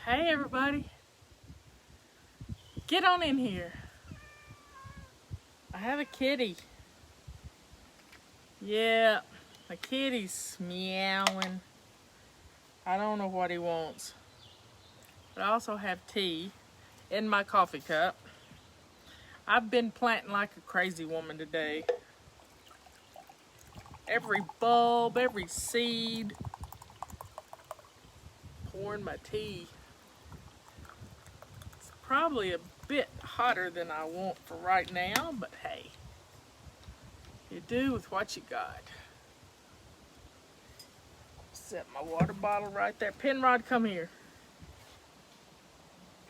Hey everybody, get on in here. I have a kitty. Yeah, my kitty's meowing. I don't know what he wants. But I also have tea in my coffee cup. I've been planting like a crazy woman today. Every bulb, every seed. Pouring my tea. It's probably a bit hotter than I want for right now, but hey, you do with what you got. Set my water bottle right there. Penrod, come here.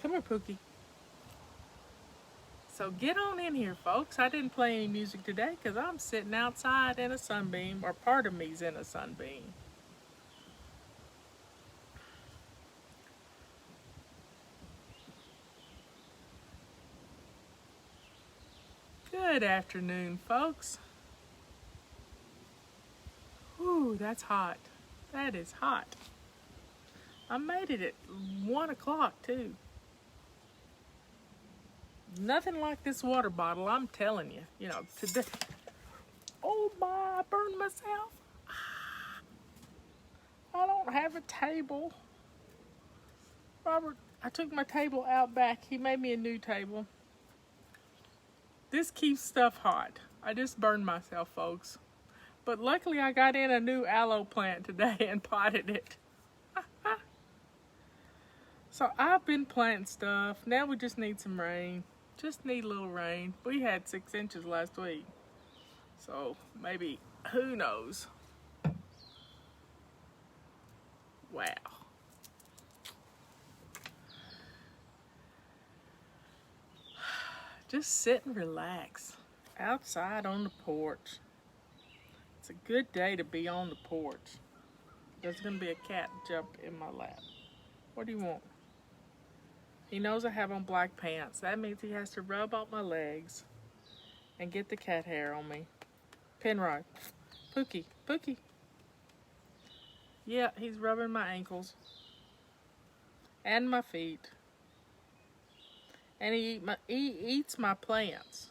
Come here, Pookie. So get on in here, folks. I didn't play any music today because I'm sitting outside in a sunbeam, or part of me's in a sunbeam. Good afternoon, folks. Ooh, that's hot. That is hot. I made it at 1 o'clock, too. Nothing like this water bottle, I'm telling you. You know, today. Oh my, I burned myself. I don't have a table. Robert, I took my table out back. He made me a new table. This keeps stuff hot. I just burned myself, folks. But luckily I got in a new aloe plant today and potted it. So I've been planting stuff. Now we just need some rain. Just need a little rain. We had 6 inches last week. So maybe, who knows? Wow. Just sit and relax outside on the porch. It's a good day to be on the porch. There's gonna be a cat jump in my lap. What do you want? He knows I have on black pants. That means he has to rub on my legs and get the cat hair on me. Penrod. Pookie. Pookie. Yeah, he's rubbing my ankles and my feet. And he eats my plants.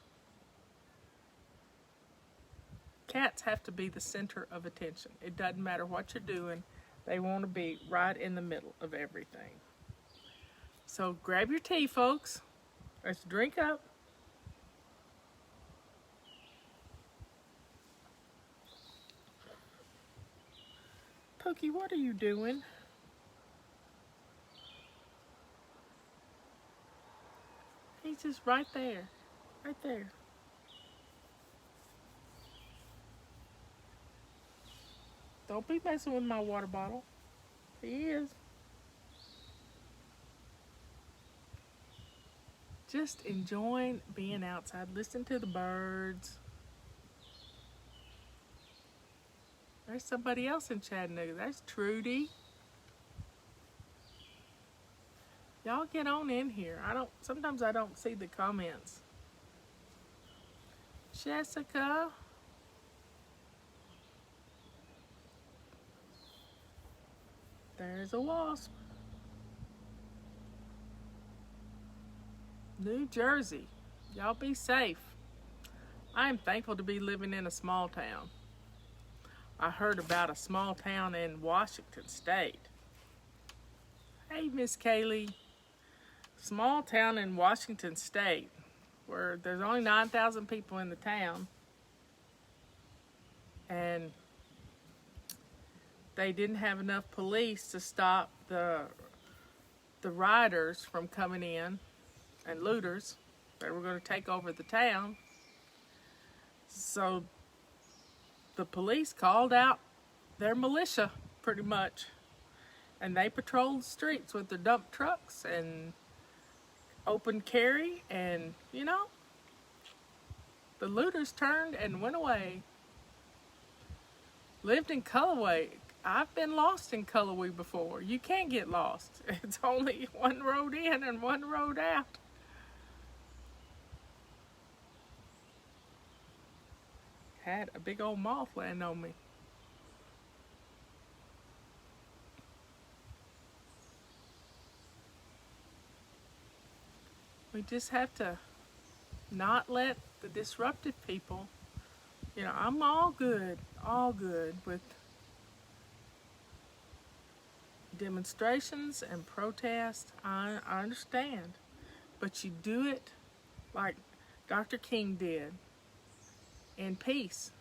Cats have to be the center of attention. It doesn't matter what you're doing. They want to be right in the middle of everything. So grab your tea, folks. Let's drink up. Pookie, what are you doing? He's just right there. Right there. Don't be messing with my water bottle. He is. Just enjoying being outside, listening to the birds. There's somebody else in Chattanooga. There's Trudy. Y'all get on in here. Sometimes I don't see the comments. Jessica. There's a wasp. New Jersey. Y'all be safe. I am thankful to be living in a small town. I heard about a small town in Washington State. Hey, Miss Kaylee. Small town in Washington State where there's only 9,000 people in the town. And they didn't have enough police to stop the rioters from coming in and looters. They were going to take over the town. So the police called out their militia, pretty much. And they patrolled the streets with their dump trucks and open carry. And, you know, the looters turned and went away. Lived in Cullowhee. I've been lost in Cullowhee before. You can't get lost. It's only one road in and one road out. Had a big old moth land on me. We just have to not let the disruptive people, I'm all good with demonstrations and protests. I understand. But you do it like Dr. King did, in peace.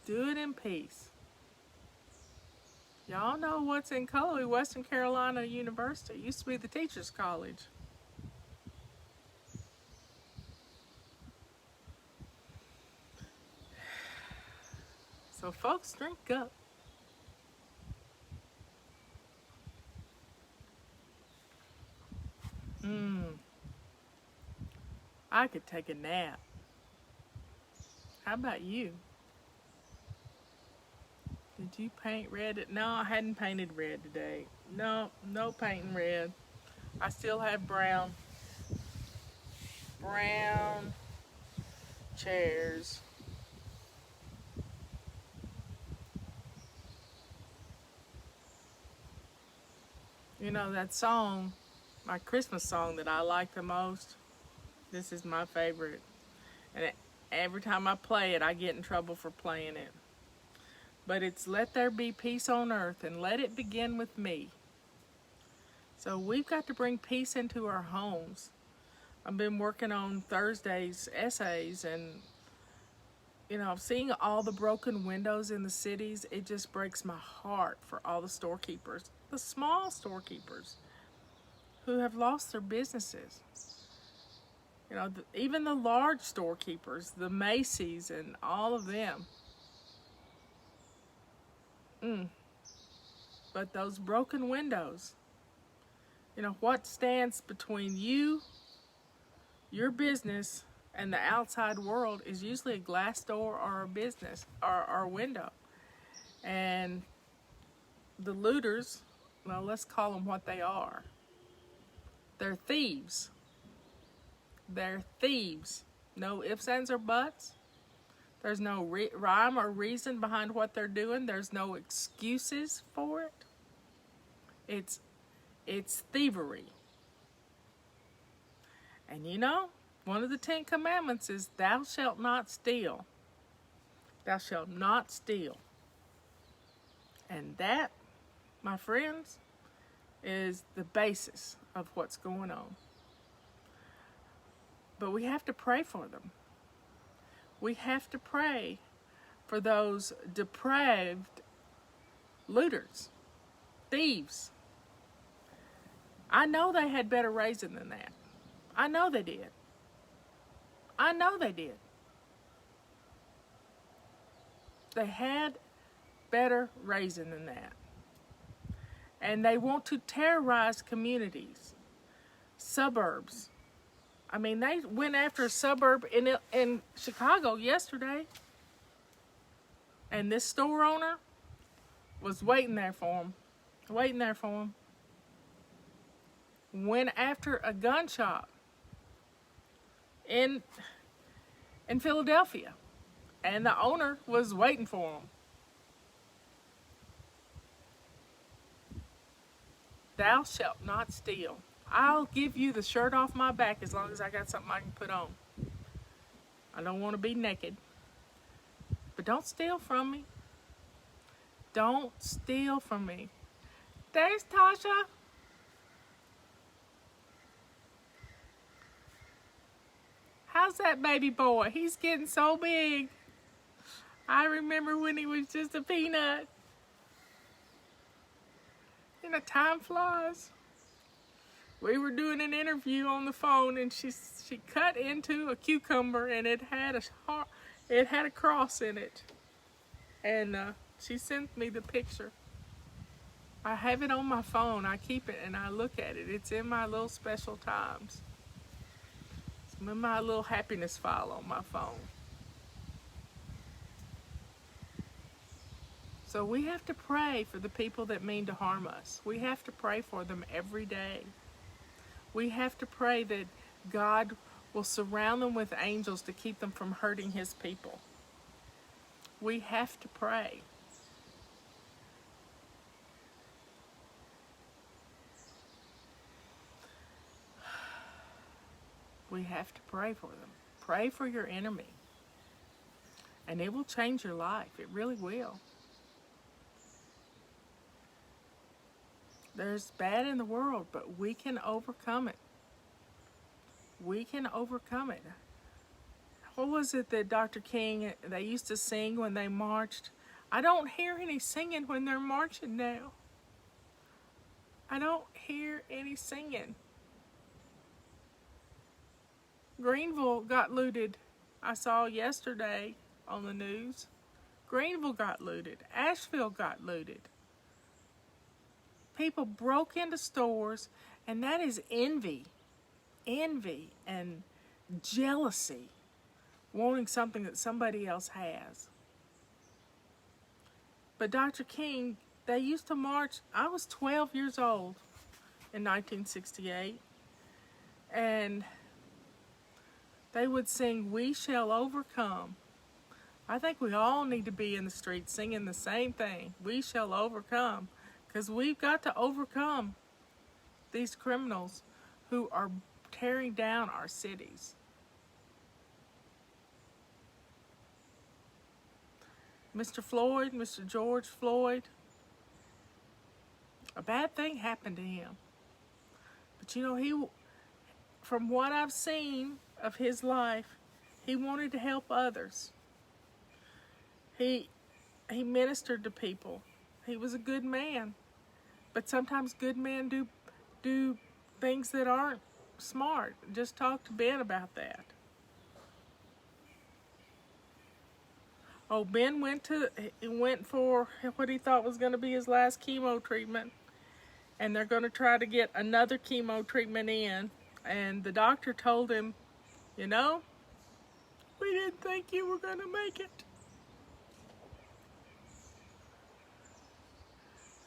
Do it in peace. Y'all know what's in Coley, Western Carolina University. It used to be the Teachers College. So folks, drink up. I could take a nap. How about you? Did you paint red? No, I hadn't painted red today. No painting red. I still have brown chairs. You know that song, my Christmas song that I like the most? This is my favorite. And every time I play it, I get in trouble for playing it. But it's "Let there be peace on earth and let it begin with me." So we've got to bring peace into our homes. I've been working on Thursday's essays, and seeing all the broken windows in the cities, it just breaks my heart for all the storekeepers, the small storekeepers who have lost their businesses. Even the large storekeepers, the Macy's and all of them. But those broken windows, what stands between you, your business, and the outside world is usually a glass door or a business or a window. And the looters, well, let's call them what they are. They're thieves. They're thieves. No ifs, ands, or buts. There's no rhyme or reason behind what they're doing. There's no excuses for it. It's thievery. And one of the 10 Commandments is thou shalt not steal. Thou shalt not steal. And that, my friends, is the basis of what's going on. But we have to pray for them. We have to pray for those depraved looters, thieves. I know they had better raising than that. I know they did. I know they did. They had better raising than that. And they want to terrorize communities, suburbs. I mean, they went after a suburb in Chicago yesterday. And this store owner was waiting there for him. Went after a gun shop in Philadelphia. And the owner was waiting for him. Thou shalt not steal. I'll give you the shirt off my back as long as I got something I can put on. I don't want to be naked. But don't steal from me. Don't steal from me. There's Tasha. How's that baby boy? He's getting so big. I remember when he was just a peanut. Time flies. We were doing an interview on the phone, and she cut into a cucumber, and it had a cross in it. And she sent me the picture. I have it on my phone. I keep it and I look at it. It's in my little special times. It's in my little happiness file on my phone. So we have to pray for the people that mean to harm us. We have to pray for them every day. We have to pray that God will surround them with angels to keep them from hurting His people. We have to pray. We have to pray for them. Pray for your enemy. And it will change your life. It really will. There's bad in the world, but we can overcome it. We can overcome it. What was it that Dr. King, they used to sing when they marched? I don't hear any singing when they're marching now. I don't hear any singing. Greenville got looted. I saw yesterday on the news. Greenville got looted. Asheville got looted. People broke into stores, and that is envy. Envy and jealousy. Wanting something that somebody else has. But Dr. King, they used to march. I was 12 years old in 1968. And they would sing, "We Shall Overcome." I think we all need to be in the streets singing the same thing. We shall overcome. Because we've got to overcome these criminals who are tearing down our cities. Mr. Floyd, Mr. George Floyd, a bad thing happened to him. But you know, from what I've seen of his life, he wanted to help others. He ministered to people. He was a good man. But sometimes good men do things that aren't smart. Just talk to Ben about that. Oh, Ben went for what he thought was going to be his last chemo treatment. And they're going to try to get another chemo treatment in. And the doctor told him, you know, we didn't think you were going to make it.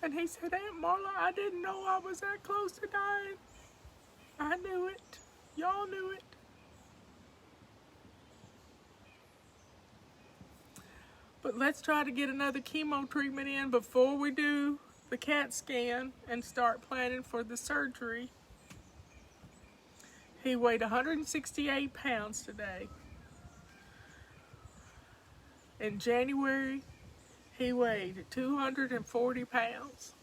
And he said, Aunt Marla, I didn't know I was that close to dying. I knew it. Y'all knew it. But let's try to get another chemo treatment in before we do the CAT scan and start planning for the surgery. He weighed 168 pounds today. In January, he weighed 240 pounds.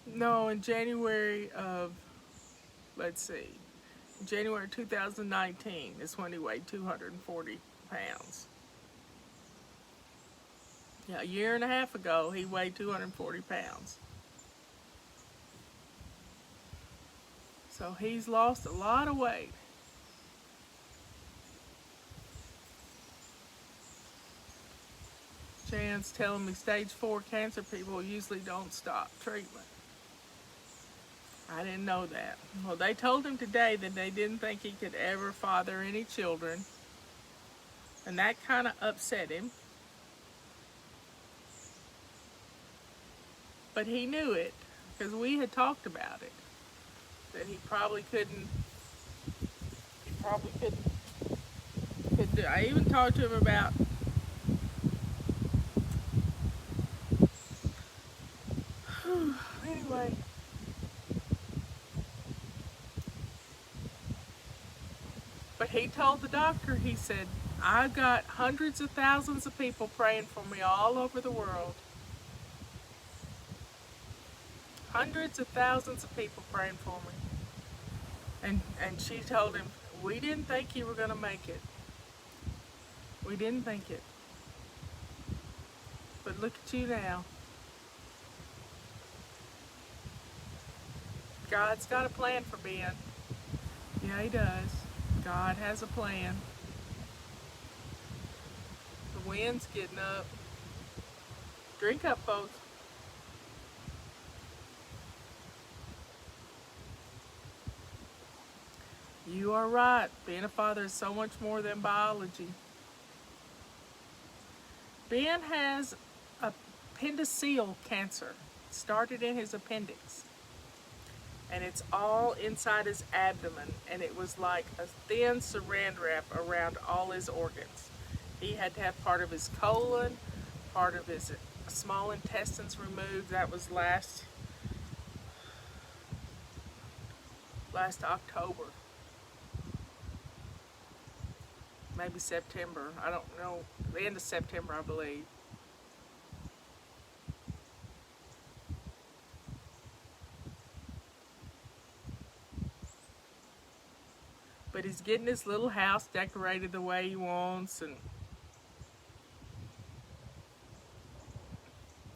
No, in January of, January 2019 is when he weighed 240 pounds. Yeah, a year and a half ago, he weighed 240 pounds. So he's lost a lot of weight. Jan's telling me stage 4 cancer people usually don't stop treatment. I didn't know that. Well, they told him today that they didn't think he could ever father any children. And that kind of upset him. But he knew it, because we had talked about it. That he probably couldn't do. I even talked to him about anyway. But he told the doctor, he said, I've got hundreds of thousands of people praying for me all over the world. Hundreds of thousands of people praying for me. And she told him, we didn't think you were going to make it. We didn't think it. But look at you now. God's got a plan for Ben. Yeah, he does. God has a plan. The wind's getting up. Drink up, folks. You are right. Being a father is so much more than biology. Ben has appendiceal cancer. It started in his appendix. And it's all inside his abdomen. And it was like a thin saran wrap around all his organs. He had to have part of his colon, part of his small intestines removed. That was last last October, maybe September. I don't know, the end of September, I believe. But he's getting his little house decorated the way he wants, and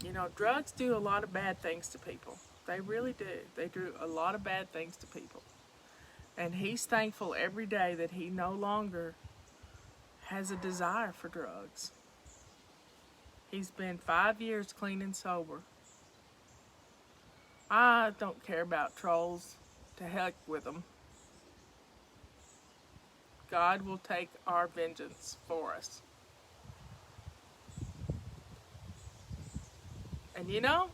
you know, drugs do a lot of bad things to people. They really do. They do a lot of bad things to people. And he's thankful every day that he no longer has a desire for drugs. He's been 5 years clean and sober. I don't care about trolls. To heck with them. God will take our vengeance for us. And you know,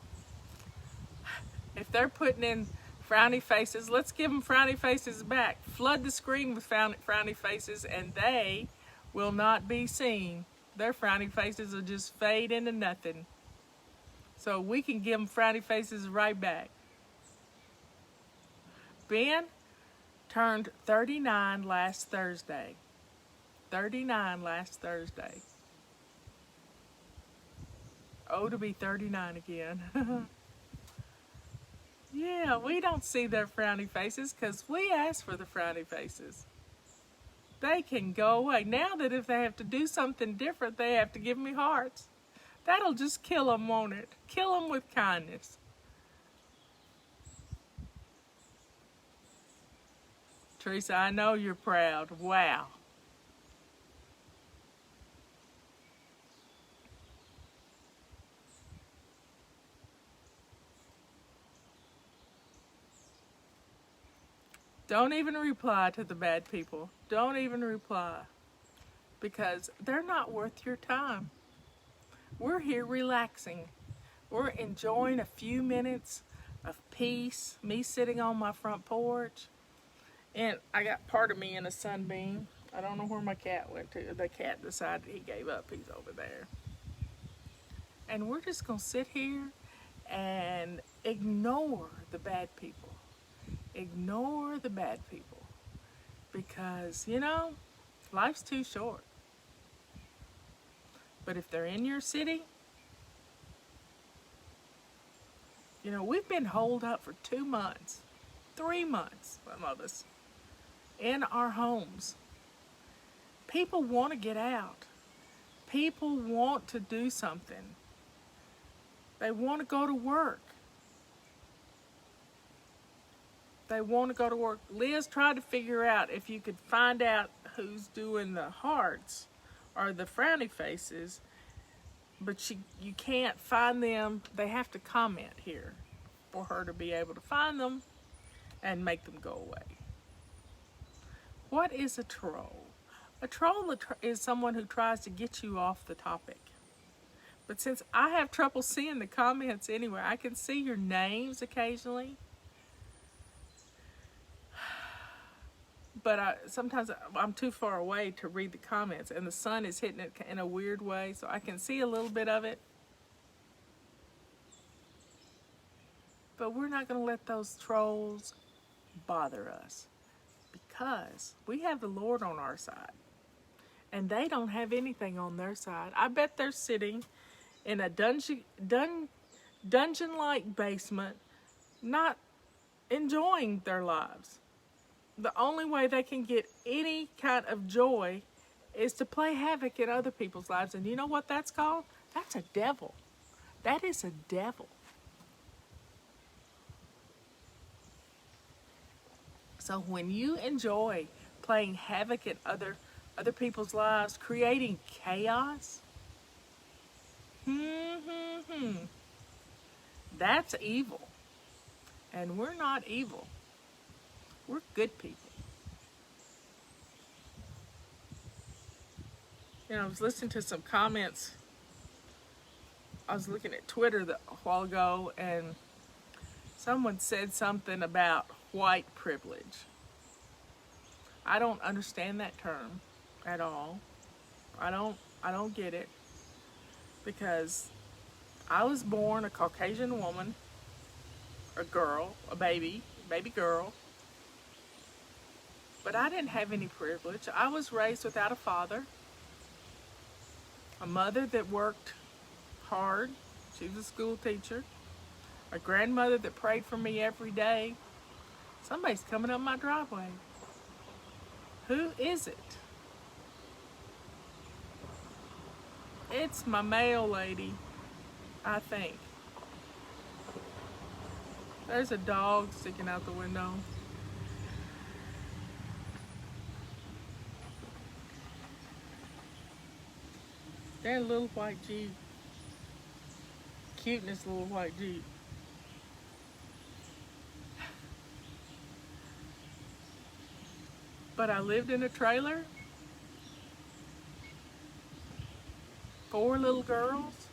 if they're putting in frowny faces, let's give them frowny faces back. Flood the screen with frowny faces and they will not be seen. Their frowny faces will just fade into nothing. So we can give them frowny faces right back. Ben turned 39 last Thursday. 39 last Thursday. Oh, to be 39 again. Yeah, we don't see their frowny faces because we ask for the frowny faces. They can go away. Now that if they have to do something different, they have to give me hearts. That'll just kill them, won't it? Kill them with kindness. Teresa, I know you're proud. Wow. Don't even reply to the bad people. Don't even reply. Because they're not worth your time. We're here relaxing. We're enjoying a few minutes of peace. Me sitting on my front porch. And I got part of me in a sunbeam. I don't know where my cat went to. The cat decided he gave up. He's over there. And we're just going to sit here and ignore the bad people. Ignore the bad people. Because, you know, life's too short. But if they're in your city, you know, we've been holed up for 2 months, 3 months, some of us, in our homes. People want to get out. People want to do something. They want to go to work. They want to go to work. Liz tried to figure out if you could find out who's doing the hearts or the frowny faces, but you can't find them. They have to comment here for her to be able to find them and make them go away. What is a troll? A troll is someone who tries to get you off the topic. But since I have trouble seeing the comments anywhere, I can see your names occasionally. But sometimes I'm too far away to read the comments, and the sun is hitting it in a weird way, so I can see a little bit of it. But we're not going to let those trolls bother us, because we have the Lord on our side, and they don't have anything on their side. I bet they're sitting in a dungeon-like basement, not enjoying their lives. The only way they can get any kind of joy is to play havoc in other people's lives. And you know what that's called? That's a devil. That is a devil. So when you enjoy playing havoc in other people's lives, creating chaos, that's evil. And we're not evil. We're good people. You know, I was listening to some comments. I was looking at Twitter a while ago, and someone said something about white privilege. I don't understand that term at all. I don't get it, because I was born a Caucasian woman, a girl, a baby girl. But I didn't have any privilege. I was raised without a father, a mother that worked hard. She was a school teacher. A grandmother that prayed for me every day. Somebody's coming up my driveway. Who is it? It's my mail lady, I think. There's a dog sticking out the window. They're a little white Jeep. Cute in this little white Jeep. But I lived in a trailer. 4 little girls.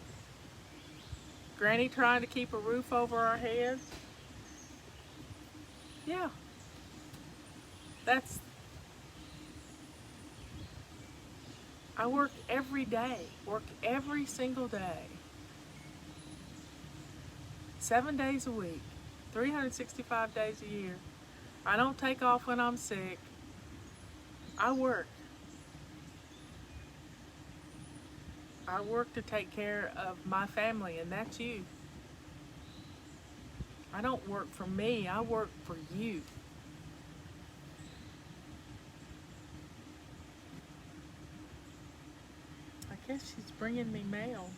Granny trying to keep a roof over our heads. Yeah. I work every day. Work every single day. 7 days a week. 365 days a year. I don't take off when I'm sick. I work. I work to take care of my family, and that's you. I don't work for me, I work for you. I guess she's bringing me mail.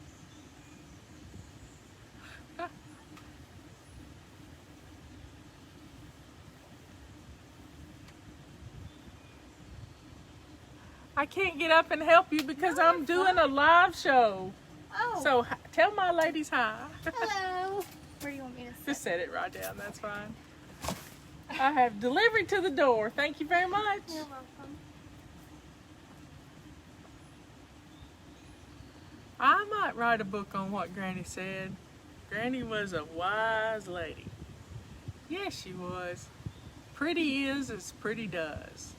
I can't get up and help you because I'm doing a live show. Oh. So tell my ladies hi. Hello. Where do you want me to sit? Just set it right down, that's fine. I have delivery to the door. Thank you very much. You're welcome. I might write a book on what Granny said. Granny was a wise lady. Yes, she was. Pretty is as pretty does.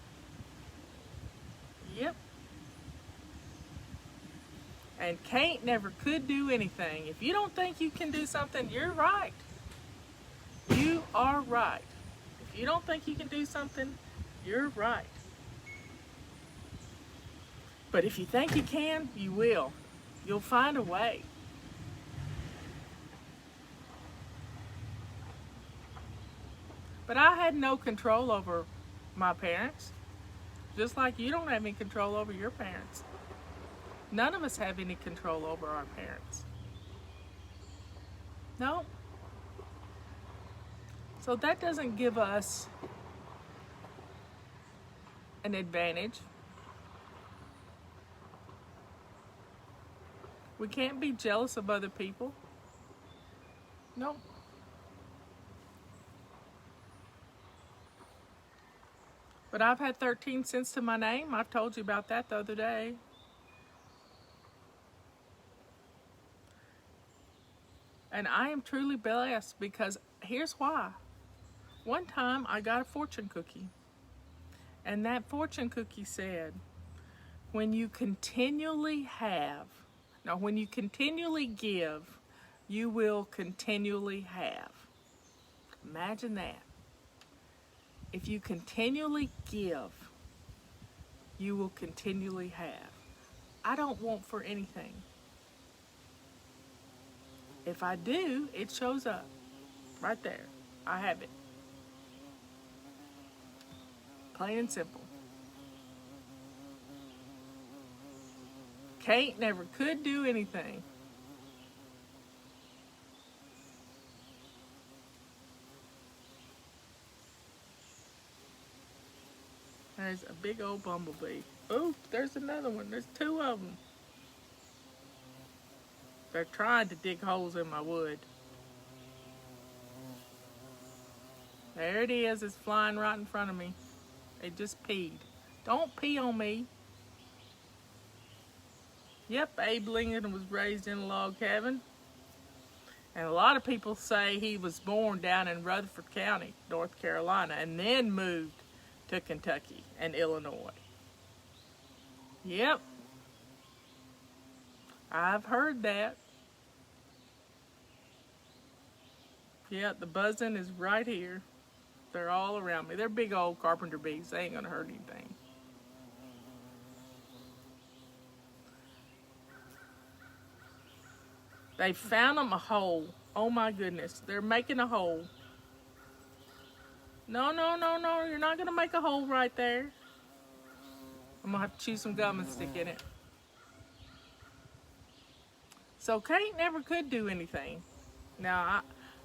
Yep. And can't never could do anything. If you don't think you can do something, you're right. You are right. If you don't think you can do something, you're right. But if you think you can, you will. You'll find a way. But I had no control over my parents. Just like you don't have any control over your parents. None of us have any control over our parents. No. So that doesn't give us an advantage. We can't be jealous of other people. No. But I've had 13 cents to my name. I've told you about that the other day. And I am truly blessed because here's why. One time I got a fortune cookie. And that fortune cookie said, when you continually give, you will continually have. Imagine that. If you continually give, you will continually have. I don't want for anything. If I do, it shows up. Right there. I have it. Plain and simple. Can't never could do anything. There's a big old bumblebee. Oh, there's another one. There's 2 of them. They're trying to dig holes in my wood. There it is. It's flying right in front of me. It just peed. Don't pee on me. Yep, Abe Lincoln was raised in a log cabin. And a lot of people say he was born down in Rutherford County, North Carolina, and then moved to Kentucky and Illinois. Yep. I've heard that. Yeah, the buzzing is right here. They're all around me. They're big old carpenter bees. They ain't gonna hurt anything. They found them a hole. Oh my goodness. They're making a hole. No, no, no, no. You're not gonna make a hole right there. I'm gonna have to chew some gum and stick in it. So Kate never could do anything. Now,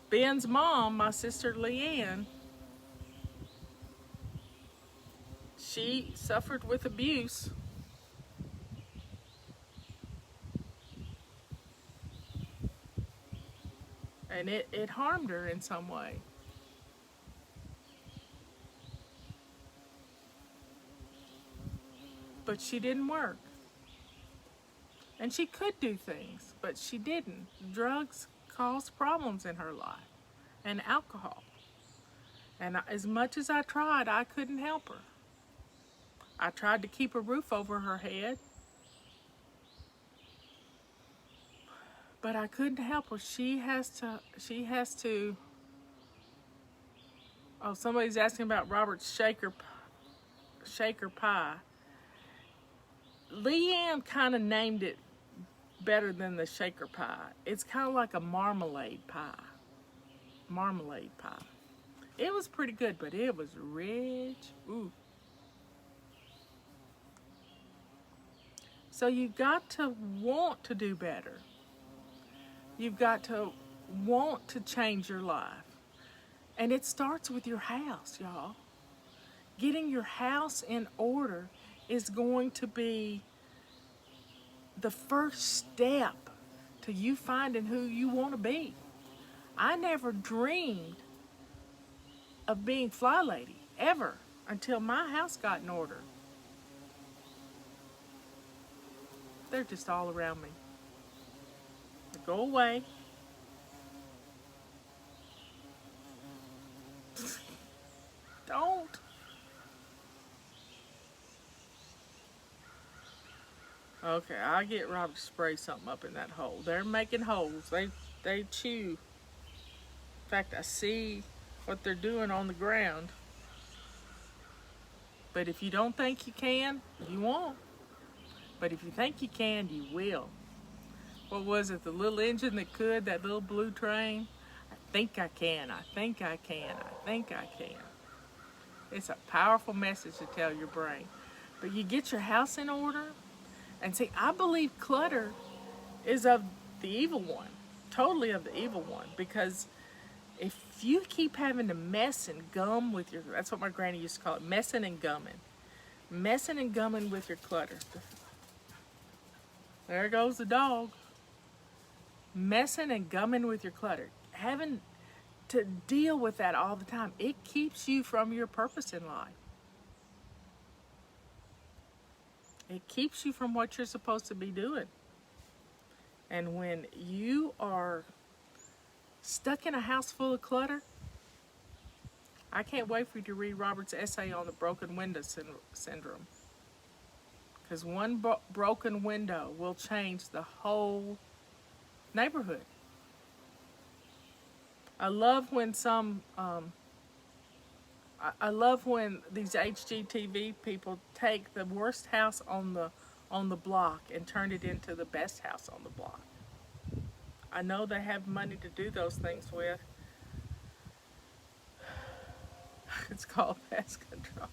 Ben's mom, my sister Leanne, she suffered with abuse. And it harmed her in some way. But she didn't work. And she could do things, but she didn't. Drugs caused problems in her life, and alcohol. And as much as I tried, I couldn't help her. I tried to keep a roof over her head, but I couldn't help her. She has to. Oh, somebody's asking about Robert's shaker pie. Leanne kind of named it better than the shaker pie. It's kind of like a marmalade pie. Marmalade pie. It was pretty good, but it was rich. Ooh. So you've got to want to do better. You've got to want to change your life. And it starts with your house, y'all. Getting your house in order is going to be the first step to you finding who you want to be. I never dreamed of being fly lady, ever, until my house got in order. They're just all around me. Go away. Don't. Okay, I'll get Robert to spray something up in that hole. They're making holes. They chew. In fact, I see what they're doing on the ground. But if you don't think you can, you won't. But if you think you can, you will. What was it? The little engine that could, that little blue train? I think I can. I think I can. I think I can. It's a powerful message to tell your brain. But you get your house in order. And see, I believe clutter is of the evil one. Totally of the evil one. Because if you keep having to mess and gum with your, that's what my granny used to call it, messing and gumming. Messing and gumming with your clutter. There goes the dog. Messing and gumming with your clutter. Having to deal with that all the time. It keeps you from your purpose in life. It keeps you from what you're supposed to be doing. And when you are stuck in a house full of clutter, I can't wait for you to read Robert's essay on the broken window syndrome. Because one broken window will change the whole neighborhood. I love when I love when these HGTV people take the worst house on the block and turn it into the best house on the block. I know they have money to do those things with. It's called pest control.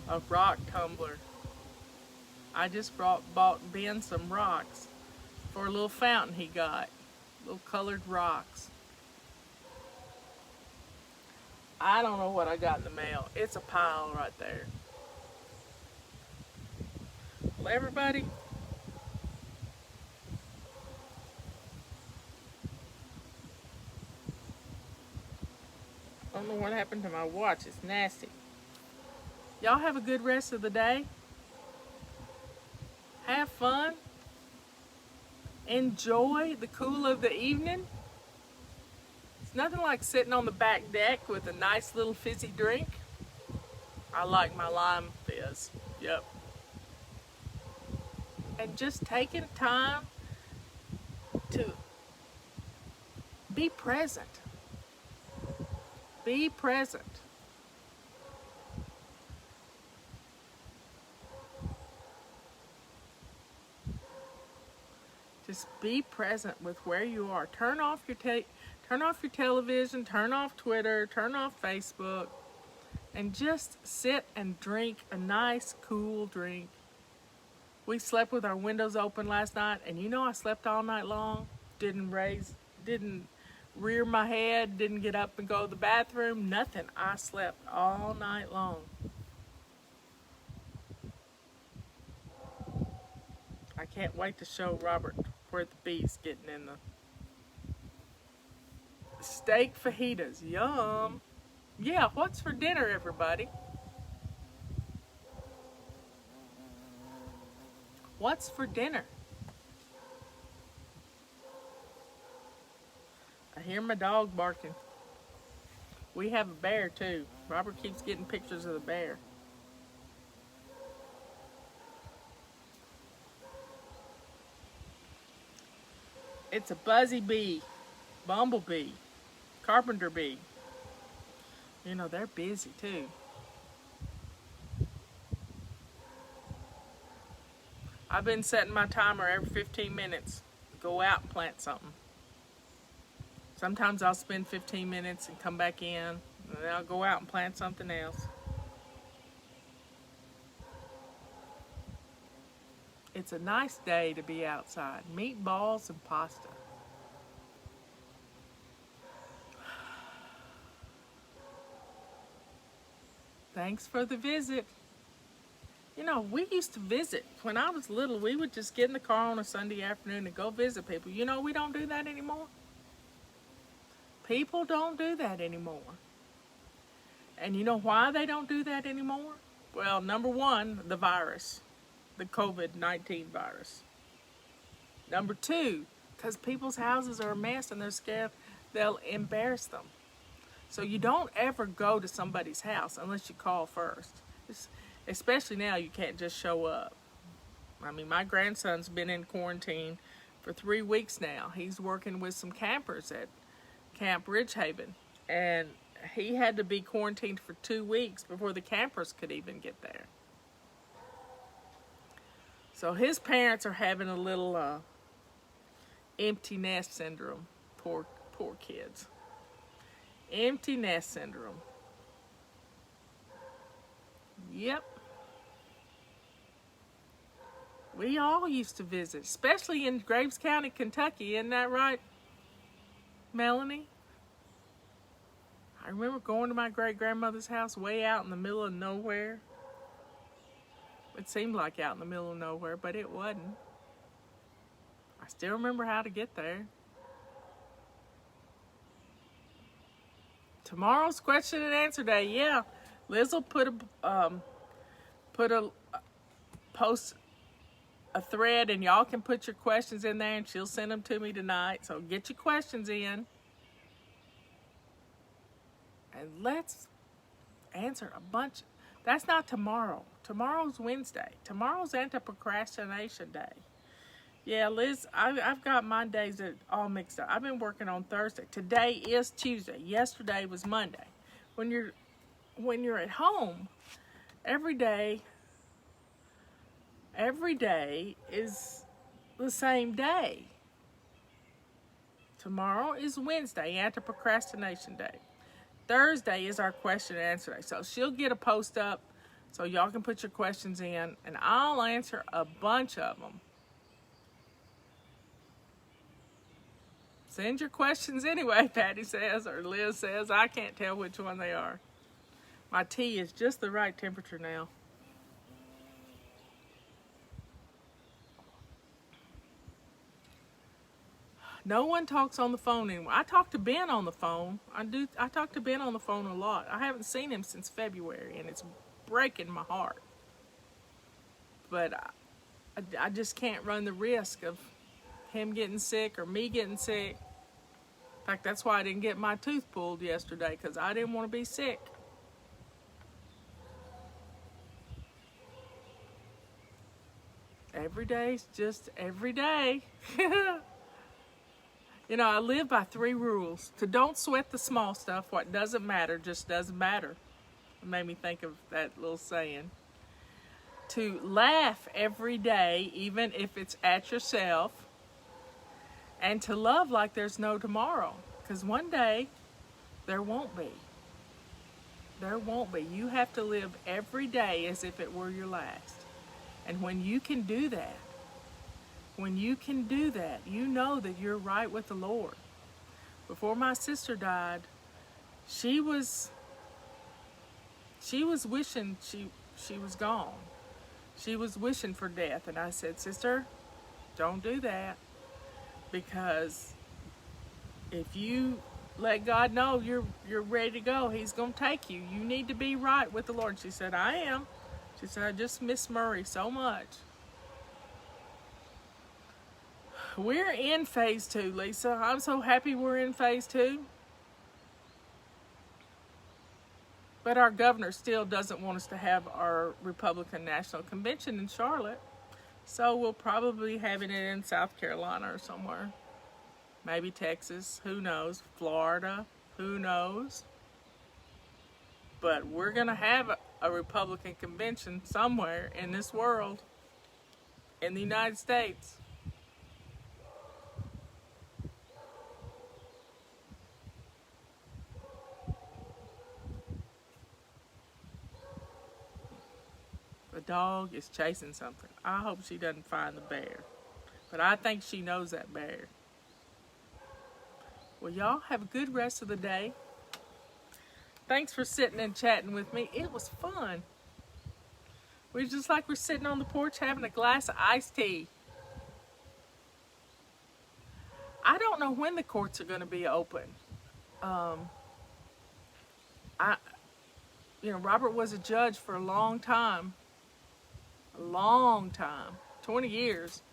A rock tumbler. I just bought Ben some rocks for a little fountain he got. Little colored rocks. I don't know what I got in the mail. It's a pile right there. Well, everybody, I don't know what happened to my watch. It's nasty. Y'all have a good rest of the day. Have fun. Enjoy the cool of the evening. It's nothing like sitting on the back deck with a nice little fizzy drink. I like my lime fizz. Yep. And just taking time to Be present. Be present. Just be present with where you are. Turn off your television, turn off Twitter, turn off Facebook, and just sit and drink a nice, cool drink. We slept with our windows open last night, and you know I slept all night long. Didn't rear my head, didn't get up and go to the bathroom, nothing. I slept all night long. I can't wait to show Robert where the bee's getting in the steak fajitas. Yum. Yeah, what's for dinner, everybody? What's for dinner? I hear my dog barking. We have a bear too. Robert keeps getting pictures of the bear. It's a buzzy bee, bumblebee, carpenter bee. You know, they're busy too. I've been setting my timer every 15 minutes. Go out and plant something. Sometimes I'll spend 15 minutes and come back in, and then I'll go out and plant something else. It's a nice day to be outside. Meatballs and pasta. Thanks for the visit. You know, we used to visit. When I was little, we would just get in the car on a Sunday afternoon and go visit people. You know, we don't do that anymore. People don't do that anymore. And you know why they don't do that anymore? Well, number one, the virus. The COVID-19 virus. Number two, because people's houses are a mess and they're scared they'll embarrass them. So you don't ever go to somebody's house unless you call first. Especially now, you can't just show up. I mean, my grandson's been in quarantine for 3 weeks now. He's working with some campers at Camp Ridgehaven, and he had to be quarantined for 2 weeks before the campers could even get there. So his parents are having a little empty nest syndrome. Poor kids. Empty nest syndrome. Yep. We all used to visit, especially in Graves County, Kentucky. Isn't that right, Melanie? I remember going to my great-grandmother's house way out in the middle of nowhere. It seemed like out in the middle of nowhere, but it wasn't. I still remember how to get there. Tomorrow's question and answer day. Yeah, Liz will post a thread, and y'all can put your questions in there, and she'll send them to me tonight. So get your questions in, and let's answer a bunch. That's not tomorrow. Tomorrow's Wednesday. Tomorrow's anti-procrastination day. Yeah, Liz, I've got my days all mixed up. I've been working on Thursday. Today is Tuesday. Yesterday was Monday. When you're at home, every day is the same day. Tomorrow is Wednesday, anti-procrastination day. Thursday is our question and answer day. So she'll get a post up so y'all can put your questions in, and I'll answer a bunch of them. Send your questions anyway, Patty says, or Liz says. I can't tell which one they are. My tea is just the right temperature now. No one talks on the phone anymore. I talk to Ben on the phone. I talk to Ben on the phone a lot. I haven't seen him since February, and it's breaking my heart. But I just can't run the risk of him getting sick or me getting sick. In fact, that's why I didn't get my tooth pulled yesterday, because I didn't want to be sick. Every day's just every day. You know, I live by 3 rules. To don't sweat the small stuff. What doesn't matter just doesn't matter. It made me think of that little saying. To laugh every day, even if it's at yourself. And to love like there's no tomorrow. Because one day, there won't be. There won't be. You have to live every day as if it were your last. And when you can do that, you know that you're right with the Lord. Before my sister died, she was wishing she was gone. She was wishing for death. And I said, sister, don't do that. Because if you let God know you're ready to go, He's going to take you. You need to be right with the Lord. She said, I am. She said, I just miss Murray so much. We're in phase 2, Lisa. I'm so happy we're in phase 2. But our governor still doesn't want us to have our Republican National Convention in Charlotte. So we'll probably be having it in South Carolina or somewhere. Maybe Texas, who knows? Florida, who knows? But we're going to have a Republican convention somewhere in this world, in the United States. The dog is chasing something. I hope she doesn't find the bear. But I think she knows that bear. Well, y'all have a good rest of the day. Thanks for sitting and chatting with me. It was fun. We're just like we're sitting on the porch having a glass of iced tea. I don't know when the courts are going to be open. Robert was a judge for a long time. 20 years.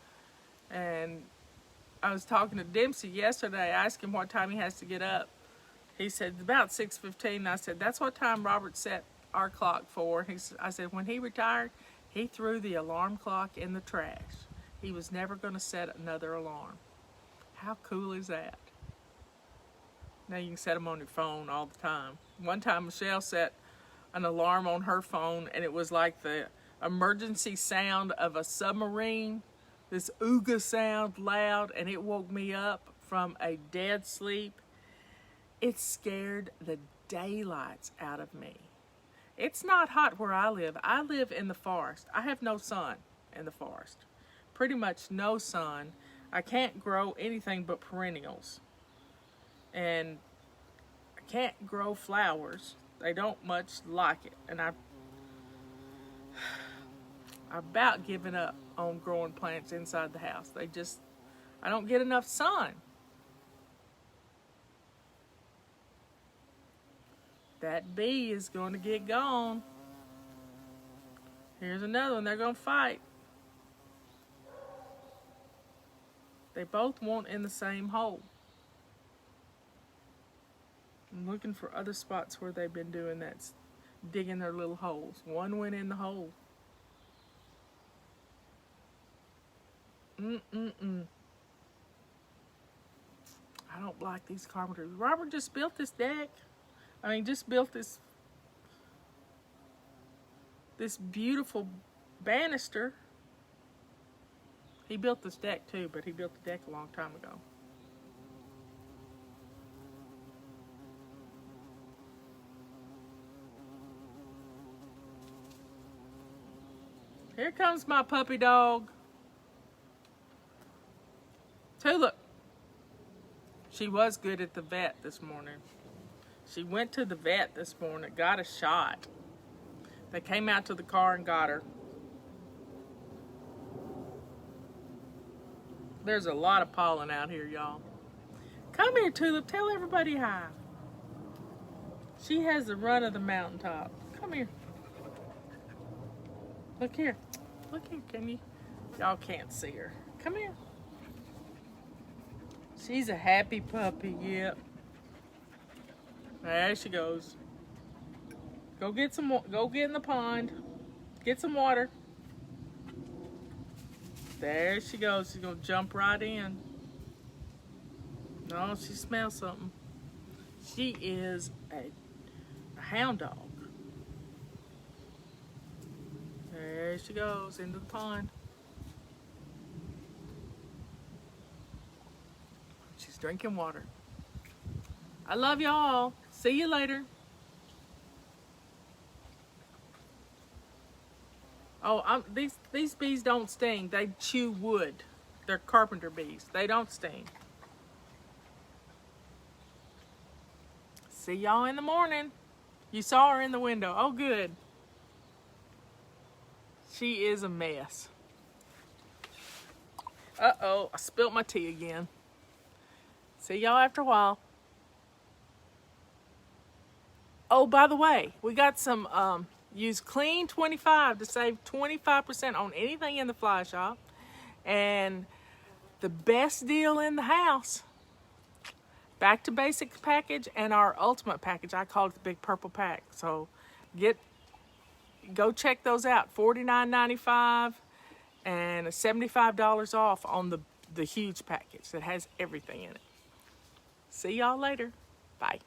And I was talking to Dempsey yesterday. I asked him what time he has to get up. He said about 6:15. I said, that's what time Robert set our clock for. I said, when he retired, he threw the alarm clock in the trash. He was never going to set another alarm. How cool is that? Now you can set them on your phone all the time. One time Michelle set an alarm on her phone, and it was like the emergency sound of a submarine. This ooga sound loud, and it woke me up from a dead sleep. It scared the daylights out of me. It's not hot where I live. I live in the forest. I have no sun in the forest. Pretty much no sun. I can't grow anything but perennials. And I can't grow flowers. They don't much like it. And I've about given up on growing plants inside the house. I don't get enough sun. That bee is going to get gone. Here's another one. They're going to fight. They both want in the same hole. I'm looking for other spots where they've been doing that, digging their little holes. One went in the hole. I don't like these carpenters. Robert just built this deck. Just built this beautiful banister. He built this deck too, but he built the deck a long time ago. Here comes my puppy dog. Tulip. She was good at the vet this morning. She went to the vet this morning, got a shot. They came out to the car and got her. There's a lot of pollen out here, y'all. Come here, Tulip. Tell everybody hi. She has the run of the mountaintop. Come here. Look here. Look here, can you? Y'all can't see her. Come here. She's a happy puppy, yep. There she goes. Go get in the pond. Get some water. There she goes. She's gonna jump right in. No, she smells something. She is a hound dog. There she goes into the pond. She's drinking water. I love y'all. See you later. Oh, these bees don't sting. They chew wood. They're carpenter bees. They don't sting. See y'all in the morning. You saw her in the window. Oh, good. She is a mess. Uh-oh, I spilt my tea again. See y'all after a while. Oh, by the way, we got some, use Clean 25 to save 25% on anything in the fly shop. And the best deal in the house, Back to Basics package and our Ultimate package. I call it the Big Purple Pack. So go check those out. $49.95 and $75 off on the huge package that has everything in it. See y'all later. Bye.